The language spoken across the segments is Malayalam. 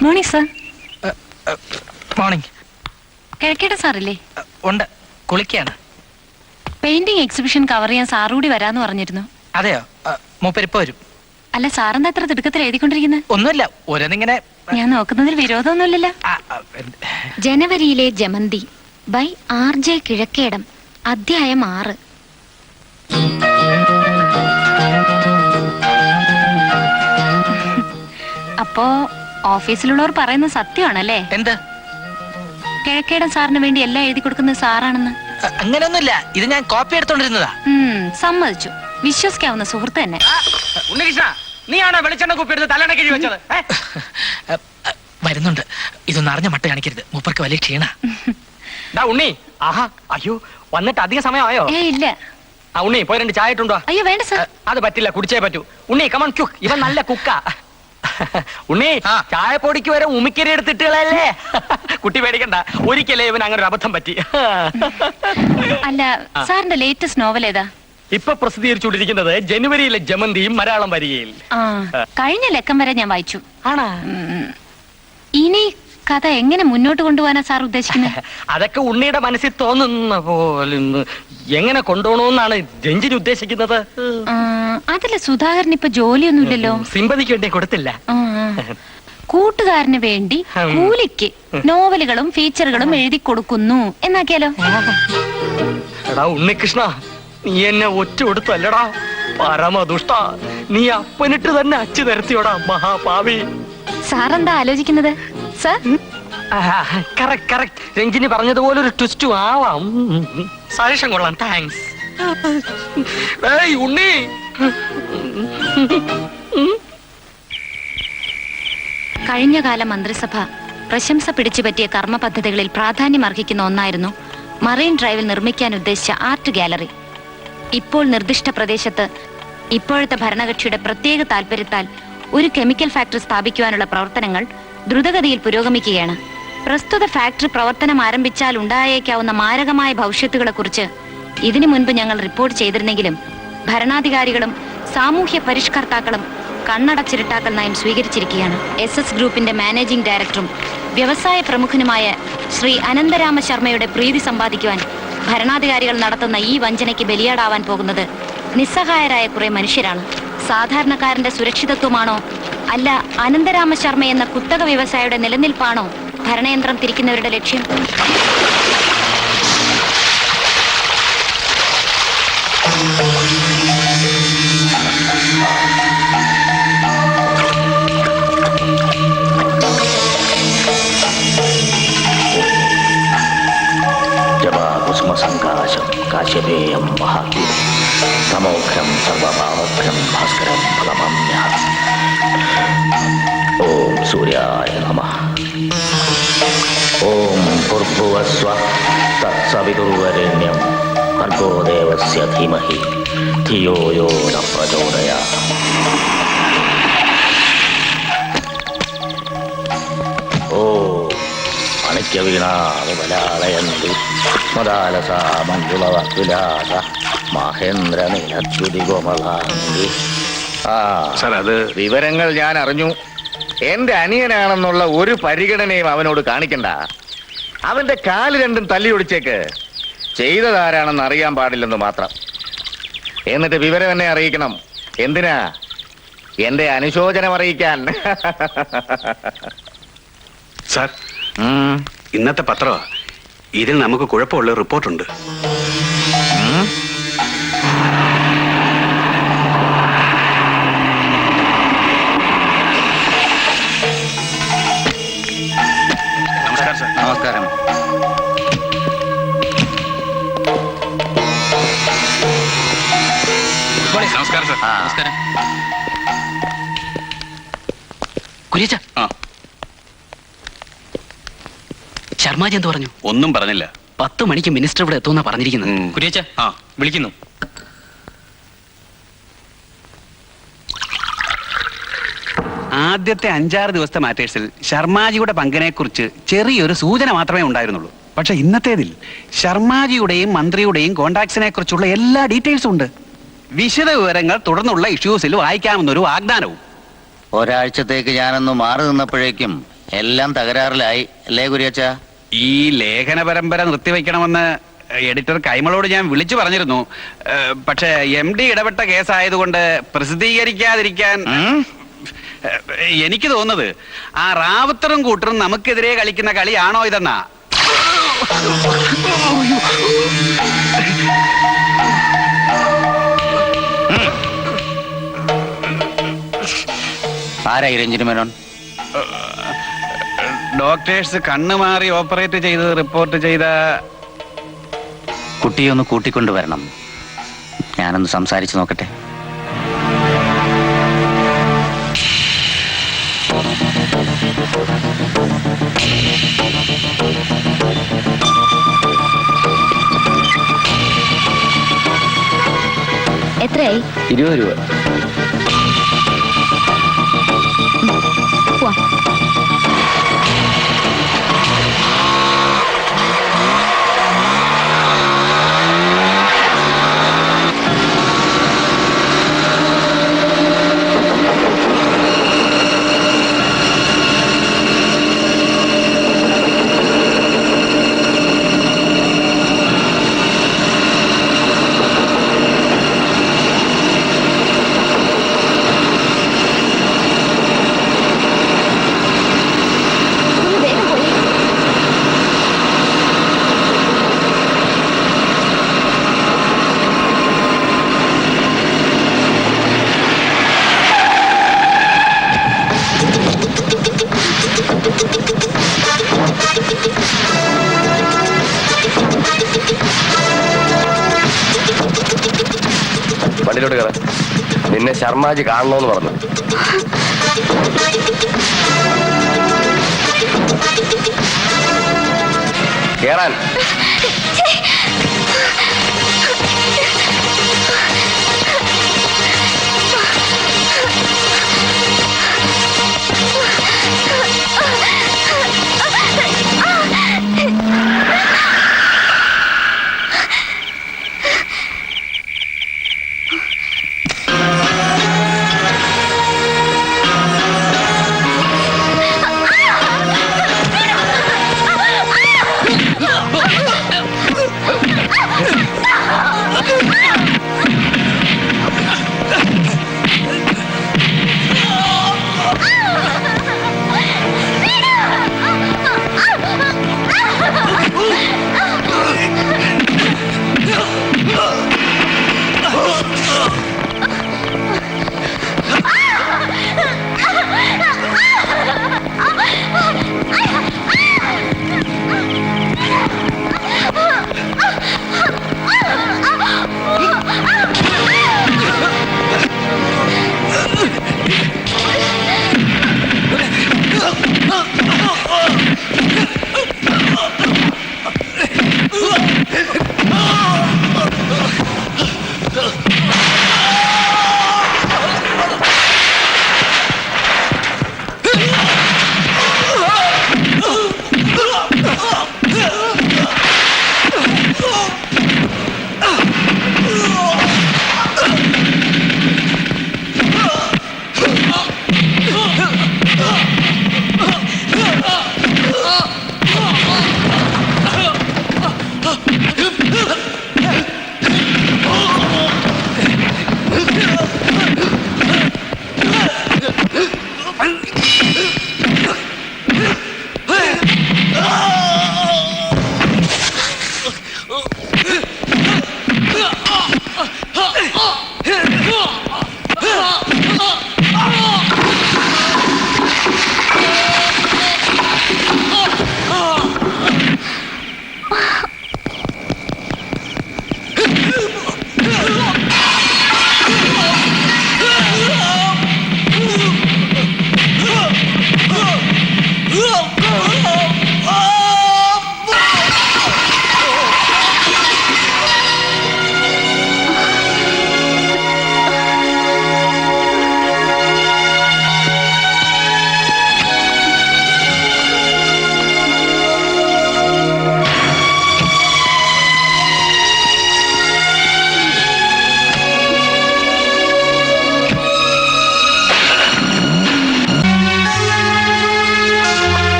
Good morning sir. മോർണിംഗ്. കിഴക്കേട സാറില്ലേ? ഉണ്ട്, കുളിക്കാണ്. പെയിന്റിംഗ് എക്സിബിഷൻ കവർ ചെയ്യാൻ സാറുകൂടി വരാന്ന് പറഞ്ഞിരുന്നു. അതെയോ? മൂപ്പരിപ്പോ വരും. അല്ല, സാറെന്താ എത്ര തിടുക്കത്തിൽ എഴുതിക്കൊണ്ടിരിക്കുന്നത്? ഒന്നുമില്ല, ഓരോന്നിങ്ങനെ. ഞാൻ നോക്കുന്നതിൽ വിരോധമൊന്നുമില്ലല്ലോ. ജനുവരിയിലെ ജമന്തി ബൈ RJ കിഴക്കേടം, അധ്യായം 6. അപ്പോ ഓഫീസിലുള്ളവർ പറയുന്നത് സത്യമാണല്ലേ? എന്ത്? കിഴക്കേടം സാറിന് വേണ്ടി എല്ലാം എഴുതി കൊടുക്കുന്നത് സാറാണെന്ന്. അങ്ങനെയൊന്നുമില്ല, ഇത് ഞാൻ കോപ്പി എടുത്തോണ്ടിരുന്നതാ. സമ്മതിച്ചു. വിശ്വസിക്കാവുന്ന സുഹൃത്ത് തന്നെ. ഉണ്ണികൃഷ്ണ, നീയാണോ വെളിച്ചെണ്ണ കുപ്പി എടുത്ത് തലണക്കിഴി വെച്ചത്? വരുന്നുണ്ട്. ഇതൊന്നും അറിഞ്ഞ മട്ട കാണിക്കരുത്, മൂപ്പർക്ക് വലിയ ക്ഷീണ. ഉണ്ണി, ആഹാ, അയ്യോ, വന്നിട്ട് അധിക സമയമായോ? ഇല്ല. ഉണ്ണി, പോയി 2 ചായ ഇട്ടുണ്ടോ? അയ്യോ വേണ്ട സാർ. അത് പറ്റില്ല, കുടിച്ചേ പറ്റൂ. ഉണ്ണി കമൺ ക്യുക്ക്, ഇവൻ നല്ല കുക്കാ. ഉണ്ണി, ചായ പൊടിക്ക് വരെ ഉമിക്കരി എടുത്തിട്ടുകളല്ലേ? കുട്ടി പേടിക്കണ്ട, ഒരിക്കലേ ഇവൻ അങ്ങനെ ഒരു അബദ്ധം പറ്റി. അല്ല, സാറിന്റെ ലേറ്റസ്റ്റ് നോവൽ ഏതാ? ഇപ്പൊ പ്രസിദ്ധീകരിച്ചുകൊണ്ടിരിക്കുന്നത് ജനുവരിയിലെ ജമന്തിയും മലയാളം വരികയിൽ. കഴിഞ്ഞ ലക്കം വരെ ഞാൻ വായിച്ചു. ആണാ? ഇനി കഥ എങ്ങനെ മുന്നോട്ട് കൊണ്ടുപോകാനാ സാർ ഉദ്ദേശിക്കുന്നത്? അതൊക്കെ ഉണ്ണിയുടെ മനസ്സിൽ തോന്നുന്ന പോലെ എങ്ങനെ കൊണ്ടുപോകണമെന്നാണ് രഞ്ജിനി ഉദ്ദേശിക്കുന്നത്. അതില് സുധാകരൻ ഇപ്പൊ ജോലിയൊന്നുമില്ലല്ലോ. സിമ്പതിക്ക് വേണ്ടി കൊടുത്തില്ല. കൂട്ടുകാരന് വേണ്ടി കൂലിക്ക് നോവലുകളും ഫീച്ചറുകളും എഴുതി കൊടുക്കുന്നു എന്നാക്കിയാലോ? എടാ ഉണ്ണികൃഷ്ണ, നീ എന്നെ ഒറ്റ കൊടുത്തല്ലടാ, പരമദുഷ്ട. നീ അപ്പനിട്ട് തന്നെ അച്ചു നിരത്തിയോടാ, മഹാപാവി. സാറെന്താ ആലോചിക്കുന്നത്? സാർ കറക്റ്റ്, രഞ്ജിനി പറഞ്ഞതുപോലെ ഒരു ട്വിസ്റ്റും ആവാം. സജഷൻ കൊള്ളാം, താങ്ക്സ്. ഉണ്ണി, കഴിഞ്ഞകാല മന്ത്രിസഭ പ്രശംസ പിടിച്ചുപറ്റിയ കർമ്മ പദ്ധതികളിൽ പ്രാധാന്യം അർഹിക്കുന്ന ഒന്നായിരുന്നു മറൈൻ ഡ്രൈവിൽ നിർമ്മിക്കാൻ ഉദ്ദേശിച്ച ആർട്ട് ഗാലറി. ഇപ്പോൾ നിർദ്ദിഷ്ട പ്രദേശത്ത് ഇപ്പോഴത്തെ ഭരണകക്ഷിയുടെ പ്രത്യേക താൽപര്യത്താൽ ഒരു കെമിക്കൽ ഫാക്ടറി സ്ഥാപിക്കുവാനുള്ള പ്രവർത്തനങ്ങൾ ദ്രുതഗതിയിൽ പുരോഗമിക്കുകയാണ്. പ്രസ്തുത ഫാക്ടറി പ്രവർത്തനം ആരംഭിച്ചാൽ ഉണ്ടായേക്കാവുന്ന മാരകമായ ഭവിഷ്യത്തുകളെ കുറിച്ച് ഇതിനു മുൻപ് ഞങ്ങൾ റിപ്പോർട്ട് ചെയ്തിരുന്നെങ്കിലും ഭരണാധികാരികളും സാമൂഹ്യ പരിഷ്കർത്താക്കളും കണ്ണടച്ചിരുട്ടാക്കൽ നയം സ്വീകരിച്ചിരിക്കുകയാണ്. SS ഗ്രൂപ്പിന്റെ മാനേജിംഗ് ഡയറക്ടറും വ്യവസായ പ്രമുഖനുമായ ശ്രീ അനന്തരാമ ശർമ്മയുടെ പ്രീതി സമ്പാദിക്കുവാൻ ഭരണാധികാരികൾ നടത്തുന്ന ഈ വഞ്ചനയ്ക്ക് ബലിയാടാവാൻ പോകുന്നത് നിസ്സഹായരായ കുറെ മനുഷ്യരാണ്. സാധാരണക്കാരന്റെ സുരക്ഷിതത്വമാണോ അല്ല അനന്തരാമ ശർമ്മ എന്ന കുത്തക വ്യവസായിയുടെ നിലനിൽപ്പാണോ ഭരണയന്ത്രം തിരിക്കുന്നവരുടെ ലക്ഷ്യം? ജപാകുസുമസങ്കാശം കാശ്യപേയം മഹാകീ തമോഘ്രം സർവഭാവഘ്രം ഭാസ്കരം ഫലമമ്യഹം. ഓം സൂര്യായ നമഃ. ഓം ഭൂർഭുവസ്വഃ തത്സവിതുർവരേണ്യം ഭർഗോ ദേവസ്യ ധീമഹി ധിയോ യോ ന പ്രചോദയാത്. ഓം അണിക്യവീണാവിമലാളയന്തി മദാലസാ മഞ്ജുളവത്വിലാസ മഹേന്ദ്രനിലദ്യുതികോമലാംഗി. സാർ, അത് വിവരങ്ങൾ ഞാൻ അറിഞ്ഞു. എന്റെ അനിയനാണെന്നുള്ള ഒരു പരിഗണനയും അവനോട് കാണിക്കണ്ട. അവന്റെ കാല് രണ്ടും തല്ലിയൊടിച്ചേക്ക്. ചെയ്തതാരാണെന്ന് അറിയാൻ പാടില്ലെന്ന് മാത്രം. എന്നിട്ട് വിവരം എന്നെ അറിയിക്കണം. എന്തിനാ? എന്റെ അനുശോചനം അറിയിക്കാൻ. സാർ, ഇന്നത്തെ പത്രമാ. ഇതിൽ നമുക്ക് കുഴപ്പമുള്ള റിപ്പോർട്ടുണ്ട്. നമസ്കാരം സാർ. നമസ്കാരം. നമസ്കാരം സാർ. നമസ്കാരം. കുര്യച്ച, ശർമാജി എന്ത് പറഞ്ഞു? ഒന്നും പറഞ്ഞില്ല. 10 മണിക്ക് മിനിസ്റ്റർ ഇവിടെ എത്തുമെന്നാ പറഞ്ഞിരിക്കുന്നത്. കുര്യച്ച, വിളിക്കുന്നു. ആദ്യത്തെ 5-6 ദിവസത്തെ മാറ്റേഴ്സിൽ ശർമാജിയുടെ പങ്കിനെക്കുറിച്ച് ചെറിയൊരു സൂചന മാത്രമേ ഉണ്ടായിരുന്നുള്ളൂ. പക്ഷെ ഇന്നത്തേതിൽ ശർമാജിയുടെയും മന്ത്രിയുടെയും കോൺടാക്ട്സിനെ കുറിച്ചുള്ള എല്ലാ ഡീറ്റെയിൽസും ഉണ്ട്. വിശദ വിവരങ്ങൾ തുടർന്നുള്ള ഇഷ്യൂസിൽ വായിക്കാമെന്നൊരു വാഗ്ദാനവും. ഒരാഴ്ചത്തേക്ക് ഞാനൊന്ന് മാറി നിന്നപ്പോഴേക്കും എല്ലാം തകരാറിലായി അല്ലേ കുര്യച്ച? ഈ ലേഖന പരമ്പര നിർത്തിവെക്കണമെന്ന് എഡിറ്റർ കൈമളോട് ഞാൻ വിളിച്ചു പറഞ്ഞിരുന്നു. പക്ഷേ MD ഇടപെട്ട കേസായതുകൊണ്ട് പ്രസിദ്ധീകരിക്കാതിരിക്കാൻ എനിക്ക് തോന്നുന്നത് ആ റാവുത്തറും കൂട്ടറും നമുക്കെതിരെ കളിക്കുന്ന കളിയാണോ ഇതെന്നാ. ആരായി രഞ്ജിനി മേനോൻ? ഡോക്ടേഴ്സ് കണ്ണു മാറി ഓപ്പറേറ്റ് ചെയ്ത് റിപ്പോർട്ട് ചെയ്ത കുട്ടിയൊന്ന് കൂട്ടിക്കൊണ്ടുവരണം. ഞാനൊന്ന് സംസാരിച്ചു നോക്കട്ടെ. എത്രയായി? 20 രൂപ. പോവാം. വണ്ടിയിലോട്ട് കയറാൻ. നിന്നെ ശർമാജി കാണണോന്ന് പറഞ്ഞു. കേറാൻ.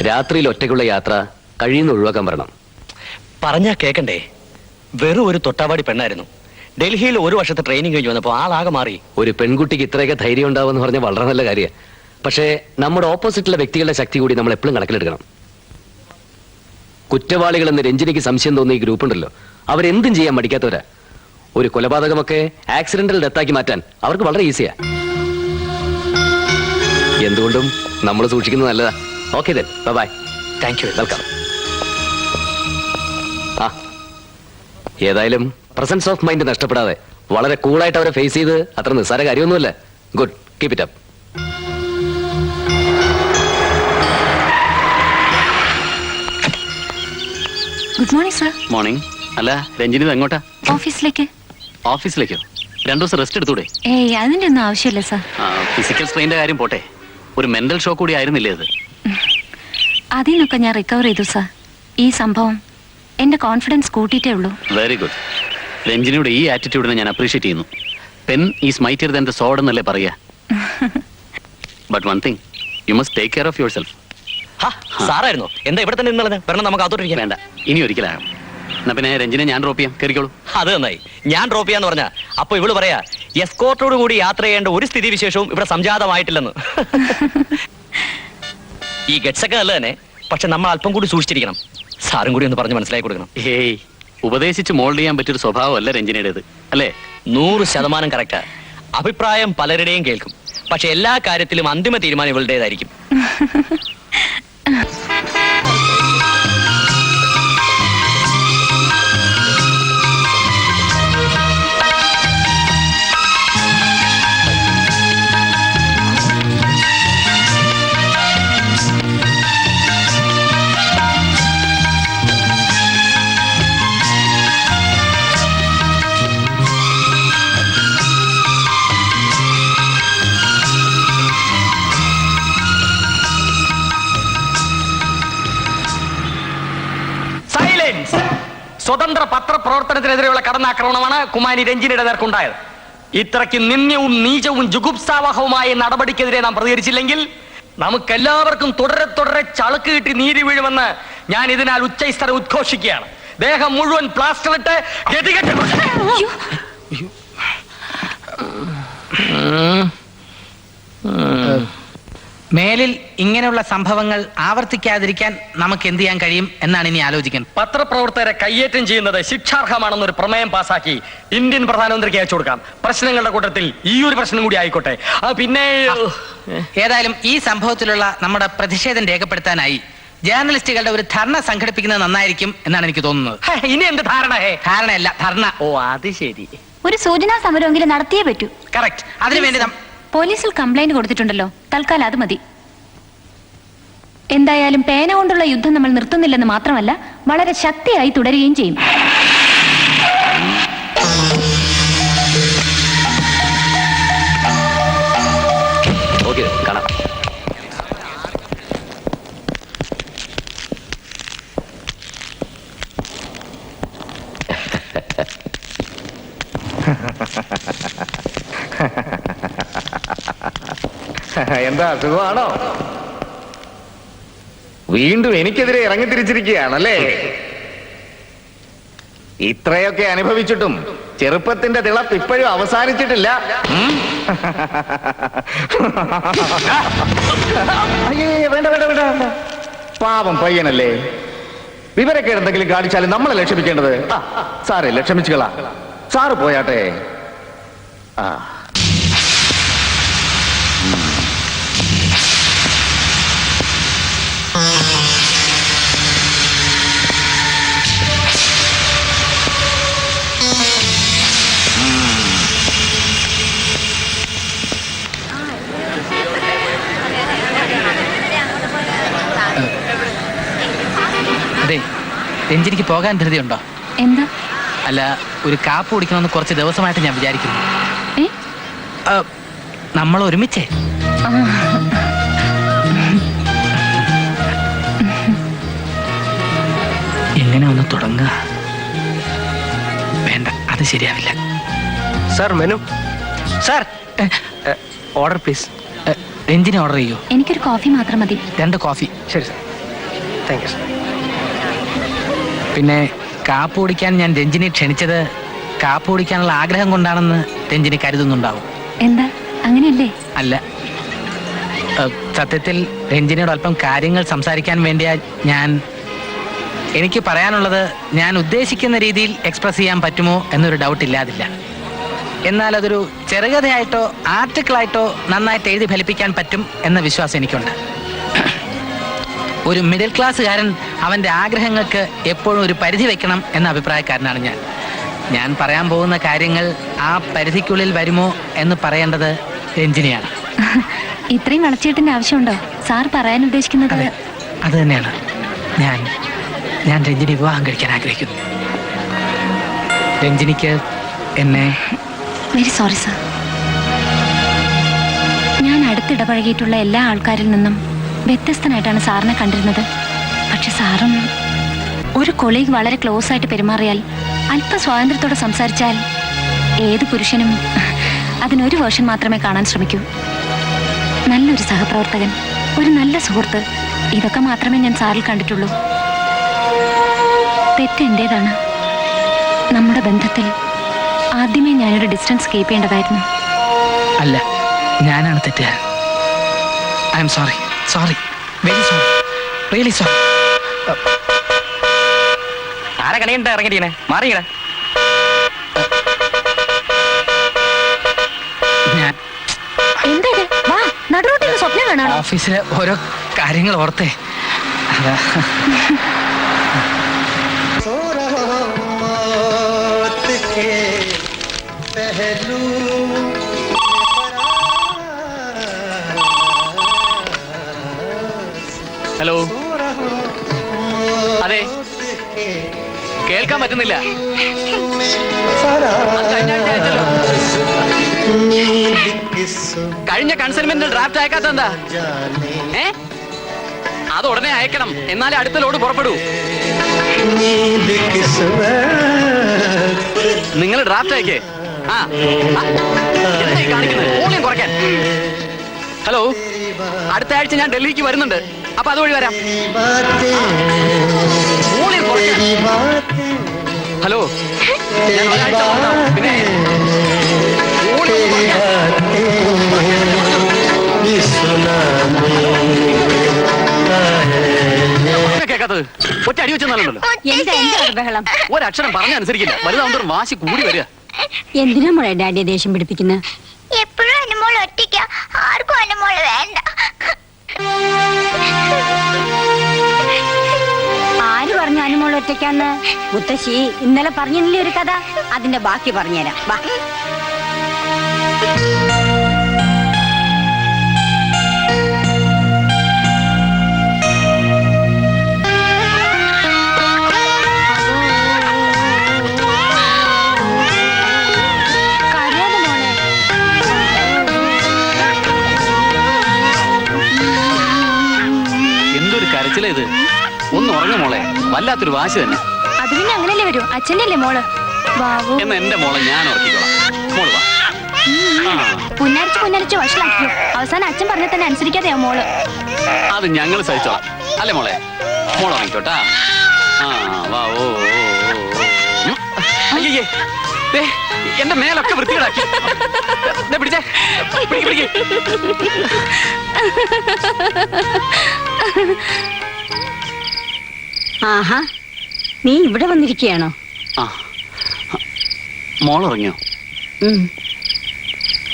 രാത്രിയിൽ ഒറ്റയ്ക്കുള്ള യാത്ര കഴിയുന്ന ഒഴിവാക്കാൻ പറയണം. പറഞ്ഞാ കേക്കണ്ടേ? വെറും ഒരു തൊട്ടാവാടി പെണ്ണായിരുന്നു. ഡൽഹിയിൽ 1 വർഷത്തെ ട്രെയിനിങ് കഴിഞ്ഞ് വന്നപ്പോ ആളാകെ മാറി. ഒരു പെൺകുട്ടിക്ക് ഇത്രയൊക്കെ ധൈര്യം ഉണ്ടാവുമെന്ന് പറഞ്ഞാൽ വളരെ നല്ല കാര്യമാണ്. പക്ഷേ നമ്മുടെ ഓപ്പോസിറ്റുള്ള വ്യക്തികളുടെ ശക്തി കൂടി നമ്മൾ എപ്പോഴും കണക്കിലെടുക്കണം. കുറ്റവാളികളെന്ന് രഞ്ജിനിക്ക് സംശയം തോന്നിയ ഈ ഗ്രൂപ്പ് ഉണ്ടല്ലോ, അവരെന്തും ചെയ്യാൻ മടിക്കാത്തവരാ. ഒരു കൊലപാതകമൊക്കെ ആക്സിഡന്റൽ ഡെത്താക്കി മാറ്റാൻ അവർക്ക് വളരെ ഈസിയാ. എന്തുകൊണ്ടും നമ്മൾ സൂക്ഷിക്കുന്നത് നല്ലതാ. Okay then, bye. Thank you. Welcome. ആ, ഏതായാലും പ്രസൻസ് ഓഫ് മൈൻഡ് നഷ്ടപ്പെടാതെ വളരെ കൂളായിട്ട് അവരെ ഫേസ് ചെയ്ത് അത്ര നിസ്സാര കാര്യമൊന്നുമല്ല. Good, keep it up. Good morning sir. Morning. അല്ല, രഞ്ജിനി എങ്ങോട്ടാ? ഓഫീസിലേക്ക്. ഓഫീസിലേക്കോ? 2 ദിവസം റെസ്റ്റ് എടുത്തൂടെ? ഏയ് അതിന്റെ ഒന്നും ആവശ്യമില്ല സർ. ഫിസിക്കൽ സ്ട്രെയിന്റെ കാര്യം പോട്ടെ, ഒരു മെന്റൽ ഷോക്ക് കൂടി ആയിരുന്നില്ലേ അത്? അതിൽ നിന്നൊക്കെ ഞാൻ റിക്കവർ ചെയ്തു സർ. ഈ സംഭവം എന്റെ കോൺഫിഡൻസ് കൂട്ടിയിട്ടേ ഉള്ളൂ. Very good. രഞ്ജിനിയുടെ ഈ ആറ്റിറ്റ്യൂഡിനെ ഞാൻ അപ്രീഷിയേറ്റ് ചെയ്യുന്നു. Pen is mightier than the sword എന്നല്ലേ പറയാ. But one thing, you must take care of yourself. സാറായിരുന്നോ? എന്താ ഇവിടെ തന്നെ നിന്നുള്ളത്? വരണം, നമുക്ക് അതോട്ടിരിക്കാം. വേണ്ട, ഇനി ഒരിക്കലാകും. എന്നാ പിന്നെ രഞ്ജിനെ ഞാൻ ഡ്രോപ്പ് ചെയ്യാം, കയറിക്കോളൂ. അത് നന്നായി. ഞാൻ ഡ്രോപ്പ് ചെയ്യാന്ന് പറഞ്ഞ അപ്പൊ ഇവള് പറയാ എസ്കോർട്ടോട് കൂടി യാത്ര ചെയ്യേണ്ട ഒരു സ്ഥിതി വിശേഷവും ഇവിടെ സംജാതമായിട്ടില്ലെന്ന്. ഈ ഗട്സ് ഒക്കെ നല്ല തന്നെ, പക്ഷെ നമ്മൾ അല്പം കൂടി സൂക്ഷിച്ചിരിക്കണം. സാറും കൂടി ഒന്ന് പറഞ്ഞ് മനസ്സിലാക്കി കൊടുക്കണം. ഏയ്, ഉപദേശിച്ച് മോൾഡ് ചെയ്യാൻ പറ്റിയൊരു സ്വഭാവമല്ല രഞ്ജിനിയുടേത്, അല്ലേ? 100% കറക്റ്റാ. അഭിപ്രായം പലരുടെയും കേൾക്കും, പക്ഷെ എല്ലാ കാര്യത്തിലും അന്തിമ തീരുമാനം ഇവളുടേതായിരിക്കും. സ്വതന്ത്ര പത്രപ്രവർത്തനത്തിനെതിരെയുള്ള കടന്നാക്രമണമാണ് കുമാരി രഞ്ജിനിയുടെ നേർക്കുണ്ടായത്. ഇത്രയ്ക്ക് നിന്ദ്യവും നീചവും ജുഗുപ്സാവഹവുമായ നടപടിക്കെതിരെ നാം പ്രതികരിച്ചില്ലെങ്കിൽ നമുക്കെല്ലാവർക്കും തുടരെ തുടരെ ചളുക്ക് കിട്ടി നീരി വീഴുമെന്ന് ഞാൻ ഇതിനാൽ ഉച്ചസ്ഥരം ഉദ്ഘോഷിക്കുകയാണ്. ദേഹം മുഴുവൻ പ്ലാസ്റ്റർ ഇട്ട് ഗതികെട്ട് മേലിൽ ഇങ്ങനെയുള്ള സംഭവങ്ങൾ ആവർത്തിക്കാതിരിക്കാൻ നമുക്ക് എന്ത് ചെയ്യാൻ കഴിയും എന്നാണ് ഇനി ആലോചിക്കുന്നത്. പത്രപ്രവർത്തകരെ കയ്യേറ്റം ചെയ്യുന്നത് ശിക്ഷാർഹമാണെന്നൊരു പ്രമേയം പാസാക്കി ഇന്ത്യൻ പ്രധാനമന്ത്രിക്ക് അയച്ചു കൊടുക്കാം. പ്രശ്നങ്ങളുടെ കൂട്ടത്തിൽ ഈ ഒരു പ്രശ്നം കൂടി ആയിക്കോട്ടെ. പിന്നെ ഏതായാലും ഈ സംഭവത്തിലുള്ള നമ്മുടെ പ്രതിഷേധം രേഖപ്പെടുത്താനായി ജേർണലിസ്റ്റുകളുടെ ഒരു ധർണ സംഘടിപ്പിക്കുന്നത് നന്നായിരിക്കും എന്നാണ് എനിക്ക് തോന്നുന്നത്. ഇനി എന്ത് ധാരണ? ധാരണയല്ല, ധർണ. ഓ, അത് ശരി. ഒരു സൂചനാ സമരമെങ്കിലും നടത്തിയേ പറ്റൂ. കറക്റ്റ്. അതിനുവേണ്ടി പോലീസിൽ കംപ്ലൈന്റ് കൊടുത്തിട്ടുണ്ടല്ലോ, തൽക്കാലം അത് മതി. എന്തായാലും പേന കൊണ്ടുള്ള യുദ്ധം നമ്മൾ നിർത്തുന്നില്ലെന്ന് മാത്രമല്ല, വളരെ ശക്തിയായി തുടരുകയും ചെയ്യും. ഓക്കെ, കാണാം. എന്താ, സുഖമാണോ? വീണ്ടും എനിക്കെതിരെ ഇറങ്ങിത്തിരിച്ചിരിക്കുകയാണല്ലേ? ഇത്രയൊക്കെ അനുഭവിച്ചിട്ടും ചെറുപ്പത്തിന്റെ തിളപ്പ് ഇപ്പോഴും അവസാനിച്ചിട്ടില്ല. അയ്യേ, വേണ്ട വേണ്ട വേണ്ട വേണ്ട. പാവം പയ്യനല്ലേ, വിവരക്കേട് എന്തെങ്കിലും കാണിച്ചാലും നമ്മളെ ലക്ഷമിക്കേണ്ടത്. സാറേ, ലക്ഷമിച്ചുകളാ. സാറ് പോയാട്ടെ. ആ, അതെ, രഞ്ജിനിക്ക് പോകാൻ ധൃതിയുണ്ടോ? എന്താ? അല്ല, ഒരു കാപ്പ് കുടിക്കണമെന്ന് കുറച്ച് ദിവസമായിട്ട് ഞാൻ വിചാരിക്കുന്നു. നമ്മൾ ഒരുമിച്ചേ. എങ്ങനെ ഒന്ന് തുടങ്ങുക? വേണ്ട, അത് ശരിയാവില്ല. Sir, menu. Sir, order please. Ranjini order ചെയ്യൂ. എനിക്കൊരു കോഫി മാത്രം മതി. 2 കോഫി. ശരി സാർ. Thank you sir. പിന്നെ കാപ്പ് കുടിക്കാൻ ഞാൻ രഞ്ജിനി ക്ഷണിച്ചത് കാപ്പ് കുടിക്കാനുള്ള ആഗ്രഹം കൊണ്ടാണെന്ന് രഞ്ജിനി കരുതുന്നുണ്ടാവും. എന്താ അങ്ങനെയല്ലേ? അല്ല, സത്യത്തിൽ രഞ്ജിനിയോട് അല്പം കാര്യങ്ങൾ സംസാരിക്കാൻ വേണ്ടിയാ എനിക്ക് പറയാനുള്ളത് ഞാൻ ഉദ്ദേശിക്കുന്ന രീതിയിൽ എക്സ്പ്രസ് ചെയ്യാൻ പറ്റുമോ എന്നൊരു ഡൗട്ട് ഇല്ലാതില്ല. എന്നാൽ അതൊരു ചെറുകഥയായിട്ടോ ആർട്ടിക്കിളായിട്ടോ നന്നായിട്ട് എഴുതി ഫലിപ്പിക്കാൻ പറ്റും എന്ന വിശ്വാസം എനിക്കുണ്ട്. ഒരു മിഡിൽ ക്ലാസ്സുകാരൻ അവൻ്റെ ആഗ്രഹങ്ങൾക്ക് എപ്പോഴും ഒരു പരിധി വെക്കണം എന്ന അഭിപ്രായക്കാരനാണ് ഞാൻ പറയാൻ പോകുന്ന കാര്യങ്ങൾ ആ പരിധിക്കുള്ളിൽ വരുമോ എന്ന് പറയേണ്ടത് രഞ്ജിനിയാണ്. ഇത്രയും വളച്ചേട്ടിന്റെ ആവശ്യമുണ്ടോ സാർ പറയാൻ ഉദ്ദേശിക്കുന്നത്? അത് തന്നെയാണ്. ഞാൻ രഞ്ജിനി വിവാഹം കഴിക്കാൻ ആഗ്രഹിക്കുന്നു. രഞ്ജിനിക്ക് എന്നെ... വെരി സോറി സാർ. ഞാൻ അടുത്തിടപഴകിയിട്ടുള്ള എല്ലാ ആൾക്കാരിൽ നിന്നും വ്യത്യസ്തനായിട്ടാണ് സാറിനെ കണ്ടിരുന്നത്. പക്ഷെ സാറും ഒരു കൊളീഗ് വളരെ ക്ലോസ് ആയിട്ട് പെരുമാറിയാൽ, അല്പ സ്വാതന്ത്ര്യത്തോടെ സംസാരിച്ചാൽ ഏത് പുരുഷനും അതിനൊരു വേർഷൻ മാത്രമേ കാണാൻ ശ്രമിക്കൂ. നല്ലൊരു സഹപ്രവർത്തകൻ, ഒരു നല്ല സുഹൃത്ത്, ഇതൊക്കെ മാത്രമേ ഞാൻ സാറിൽ കണ്ടിട്ടുള്ളൂ. തെറ്റ് എന്റേതാണ്. നമ്മുടെ ബന്ധത്തിൽ ആദ്യമേ ഞാനൊരു ഡിസ്റ്റൻസ് കീപ്പ് ചെയ്യേണ്ടതായിരുന്നു. അല്ല, ഞാനാണ് തെറ്റുകാരൻ. I'm sorry, very sorry, really sorry. ആരെ കണിയണ്ട ഇറങ്ങിട്ടീനെ മാറിയിട. ഞാൻ എന്താ ഇത്? വാ, നടുറോട്ടിൽ സ്വപ്നം കാണാണോ? ഓഫീസിലെ ഓരോ കാര്യങ്ങൾ ഓർത്തേ അതാ. ഹലോ, അതെ, കേൾക്കാൻ പറ്റുന്നില്ല. കഴിഞ്ഞ കൺസൈൻമെന്റിൽ ഡ്രാഫ്റ്റ് അയക്കാത്ത എന്താ? അത് ഉടനെ അയക്കണം, എന്നാലേ അടുത്ത ലോഡ് പുറപ്പെടൂ. നിങ്ങൾ ഡ്രാഫ്റ്റ് അയക്കേ. എന്തായി കാണിക്കുന്നത്? വോളിയം കുറയ്ക്കാൻ. ഹലോ, അടുത്ത ആഴ്ച ഞാൻ ഡൽഹിക്ക് വരുന്നുണ്ട്, അപ്പൊ അതുവഴി വരാം. വോളിയം കുറയ്ക്കാൻ. ഹലോ, ഞാൻ ഒരാഴ്ച വന്നതാണ്. പിന്നെ വോളിയം കുറയ്ക്കാൻ. കേൾക്കാത്തത് ഒറ്റ അടി വെച്ചെന്നാലുണ്ടല്ലോ. ഒരക്ഷരം പറഞ്ഞ അനുസരിക്കില്ല. വലുതാവുന്നതോറും വാശി കൂടി വരിക. എന്തിനാ മോളെ ഡാഡിയെ ദേഷ്യം പിടിപ്പിക്കുന്നത്? എപ്പോഴും അനുമോൾ ഒറ്റയ്ക്ക, ആർക്കും അനുമോൾ വേണ്ട. ആര് പറഞ്ഞു അനുമോൾ ഒറ്റയ്ക്കാന്ന്? മുത്തശ്ശി ഇന്നലെ പറഞ്ഞില്ലേ ഒരു കഥ, അതിന്റെ ബാക്കി പറഞ്ഞുതരാം. വാ. ഇത് ഒന്ന് ഉറങ്ങ മോളെ, വല്ലാത്തൊരു വാശി തന്നെ. അത് പിന്നെ അങ്ങനല്ലേ വരൂ, അച്ഛൻ്റെ അല്ലേ മോള്. എന്നാ എന്റെ മോളെ ഞാൻ ഉറക്കിക്കോളാം. മോള് വാ. പുന്നരിച്ച് വഷളാക്കി അവസാനം അച്ഛൻ പറഞ്ഞ തന്നെ അനുസരിക്കാതെയാ മോള്. അത് ഞങ്ങൾ സഹിച്ചോളാം അല്ലേ മോളെ? മോൾ ഉറങ്ങിക്കോട്ടാ. വാ. അയ്യേ, എന്റെ മേലൊക്കെ വൃത്തികളാക്കി. പിടിച്ചേ, പിടിക്ക്. ആഹാ, നീ ഇവിടെ വന്നിരിക്കുകയാണോ? മോൾ ഉറങ്ങിയോ?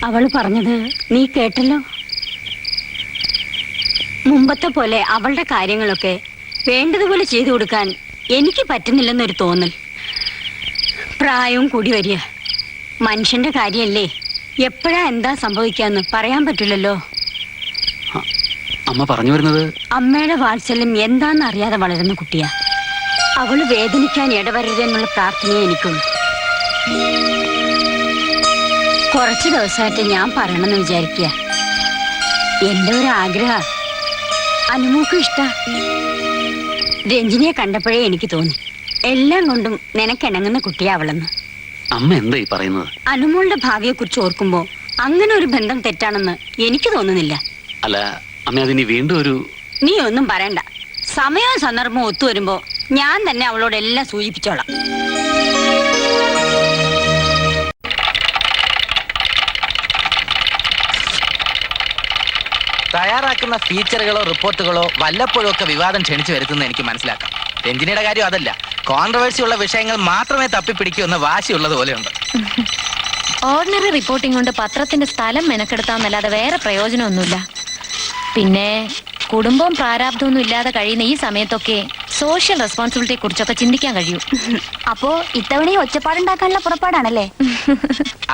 അവള് പറഞ്ഞത് നീ കേട്ടല്ലോ. മുമ്പത്തെ പോലെ അവളുടെ കാര്യങ്ങളൊക്കെ വേണ്ടതുപോലെ ചെയ്തു കൊടുക്കാൻ എനിക്ക് പറ്റുന്നില്ലെന്നൊരു തോന്നൽ. പ്രായവും കൂടി വരിക. മനുഷ്യന്റെ കാര്യല്ലേ, എപ്പോഴാ എന്താ സംഭവിക്കാന്ന് പറയാൻ പറ്റില്ലല്ലോ. അമ്മ പറഞ്ഞു വരുന്നത്? അമ്മയുടെ വാത്സല്യം എന്താന്ന് അറിയാതെ വളരുന്ന കുട്ടിയാ. അവള് വേദനിക്കാൻ ഇടവരരുതെന്നുള്ള പ്രാർത്ഥനയെ എനിക്കുള്ളൂ. കുറച്ചു ദിവസമായിട്ട് ഞാൻ പറയണമെന്ന് വിചാരിക്കുക. എന്റെ ഒരു ആഗ്രഹം അനുമോക്കും ഇഷ്ട. രഞ്ജിനിയെ കണ്ടപ്പോഴേ എനിക്ക് തോന്നി എല്ലാം കൊണ്ടും നിനക്കിണങ്ങുന്ന കുട്ടിയാ അവളെന്ന്. അമ്മ എന്തായി പറയുന്നത്? അനുമോളുടെ ഭാവിയെ കുറിച്ച് ഓർക്കുമ്പോ അങ്ങനെ ഒരു ബന്ധം തെറ്റാണെന്ന് എനിക്ക് തോന്നുന്നില്ല. അല്ല അമ്മ, അതിനി വീണ്ടും ഒരു... നീ ഒന്നും പറയണ്ട. സമയവും സന്ദർഭവും ഒത്തുവരുമ്പോ ഞാൻ തന്നെ അവളോട് എല്ലാം സൂചിപ്പിച്ചോളാം. തയ്യാറാക്കുന്ന ഫീച്ചറുകളോ റിപ്പോർട്ടുകളോ വല്ലപ്പോഴും ഒക്കെ വിവാദം ക്ഷണിച്ചു വരുത്തുന്ന എനിക്ക് മനസ്സിലാക്കാം. രഞ്ജിനിയുടെ കാര്യം അതല്ല, കോൺട്രവേഴ്സി ഉള്ള വിഷയങ്ങൾ മാത്രമേ തപ്പിപ്പിടിക്കൂ എന്ന വാശിയുള്ളത് പോലെയുണ്ട്. ഓർഡിനറി റിപ്പോർട്ടിംഗ് കൊണ്ട് പത്രത്തിന്റെ സ്ഥലം മെനക്കെടുത്താന്നല്ലാതെ വേറെ പ്രയോജനമൊന്നുമില്ല. പിന്നെ കുടുംബവും പ്രാരാബ്ദമൊന്നും ഇല്ലാതെ കഴിയുന്ന ഈ സമയത്തൊക്കെ സോഷ്യൽ റെസ്പോൺസിബിലിറ്റിയെ കുറിച്ചൊക്കെ ചിന്തിക്കാൻ കഴിയും. അപ്പോ ഇത്തവണയും ഒച്ചപ്പാടുണ്ടാക്കാനുള്ള പുറപ്പാടാണല്ലേ?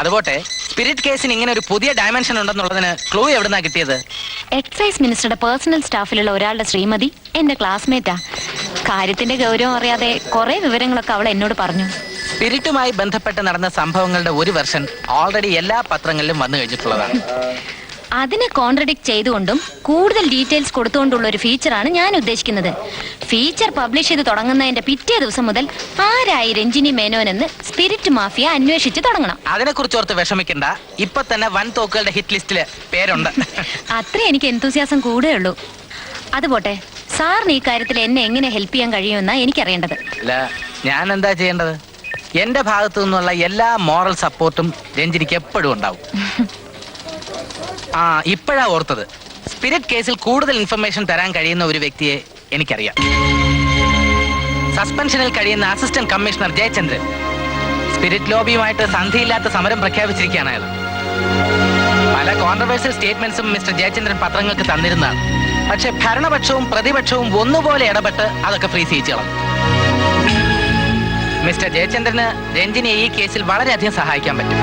അതുപോട്ടെ, സ്പിരിറ്റ് കേസിന് ഇങ്ങനെ ഒരു പുതിയ ഡയമെൻഷൻ ഉണ്ടെന്നുള്ളതിന് ക്ലൂ എവിടുന്നാ കിട്ടിയത്? എക്സൈസ് മിനിസ്റ്ററുടെ പേഴ്സണൽ സ്റ്റാഫിലുള്ള ഒരാളുടെ ശ്രീമതി എന്റെ ക്ലാസ്മേറ്റാ. കാര്യത്തിന്റെ ഗൗരവം അറിയാതെ കുറെ വിവരങ്ങളൊക്കെ അവൾ എന്നോട് പറഞ്ഞു. സ്പിരിറ്റുമായി ബന്ധപ്പെട്ട് നടന്ന സംഭവങ്ങളുടെ ഒരു വെർഷൻ ഓൾറെഡി എല്ലാ പത്രങ്ങളിലും വന്നു കഴിഞ്ഞിട്ടുള്ളതാണ്. അതിനെ കോൺട്രഡിക്ട് ചെയ്തുകൊണ്ടും കൂടുതൽ ഡീറ്റെയിൽസ് കൊടുത്തുകൊണ്ടുള്ള ഒരു ഫീച്ചറാണ് ഞാൻ ഉദ്ദേശിക്കുന്നത്. ഫീച്ചർ പബ്ലിഷ് ചെയ്ത് തുടങ്ങുന്നതിന്റെ പിറ്റേ ദിവസം മുതൽ ആരായി രഞ്ജിനി മേനോൻ എന്ന് സ്പിരിറ്റ് മാഫിയ അന്വേഷിച്ച് തുടങ്ങണം. അതിനെക്കുറിച്ച് ഓർത്ത് വിഷമിക്കണ്ട, ഇപ്പൊ തന്നെ വൻ തോക്കുകളുടെ ഹിറ്റ് ലിസ്റ്റില് പേരുണ്ട്. അത്രേ എനിക്ക് എന്തൂസിയാസം കൂടെ ഉള്ളൂ. അതുപോട്ടെ, സാറിന് ഈ കാര്യത്തിൽ എന്നെ എങ്ങനെ ഹെൽപ്പ് ചെയ്യാൻ കഴിയുമെന്നാ എനിക്കറിയേണ്ടത്. അല്ല, ഞാൻ എന്താ ചെയ്യേണ്ടത്? എന്റെ ഭാഗത്തു നിന്നുള്ള എല്ലാ മോറൽ സപ്പോർട്ടും രഞ്ജിനിക്ക് എപ്പോഴും ഉണ്ടാവും. ഇപ്പോഴാ ഓർത്തത്, സ്പിരിറ്റ് കേസിൽ കൂടുതൽ ഇൻഫർമേഷൻ തരാൻ കഴിയുന്ന ഒരു വ്യക്തിയെ എനിക്കറിയാം. സസ്പെൻഷനിൽ കഴിയുന്ന അസിസ്റ്റന്റ് കമ്മീഷണർ ജയചന്ദ്രൻ. സ്പിരിറ്റ് ലോബിയുമായിട്ട് സന്ധിയില്ലാത്ത സമരം പ്രഖ്യാപിച്ചിരിക്കുകയാണ് അയാൾ. പല കോൺട്രവേഴ്സ്യൽ സ്റ്റേറ്റ്മെന്റ്സും മിസ്റ്റർ ജയചന്ദ്രൻ പത്രങ്ങൾക്ക് തന്നിരുന്നതാണ്. പക്ഷെ ഭരണപക്ഷവും പ്രതിപക്ഷവും ഒന്നുപോലെ ഇടപെട്ട് അതൊക്കെ ഫ്രീസ് ചെയ്യിച്ചു കളഞ്ഞു. മിസ്റ്റർ ജയചന്ദ്രന് രഞ്ജിനിയെ ഈ കേസിൽ വളരെയധികം സഹായിക്കാൻ പറ്റും.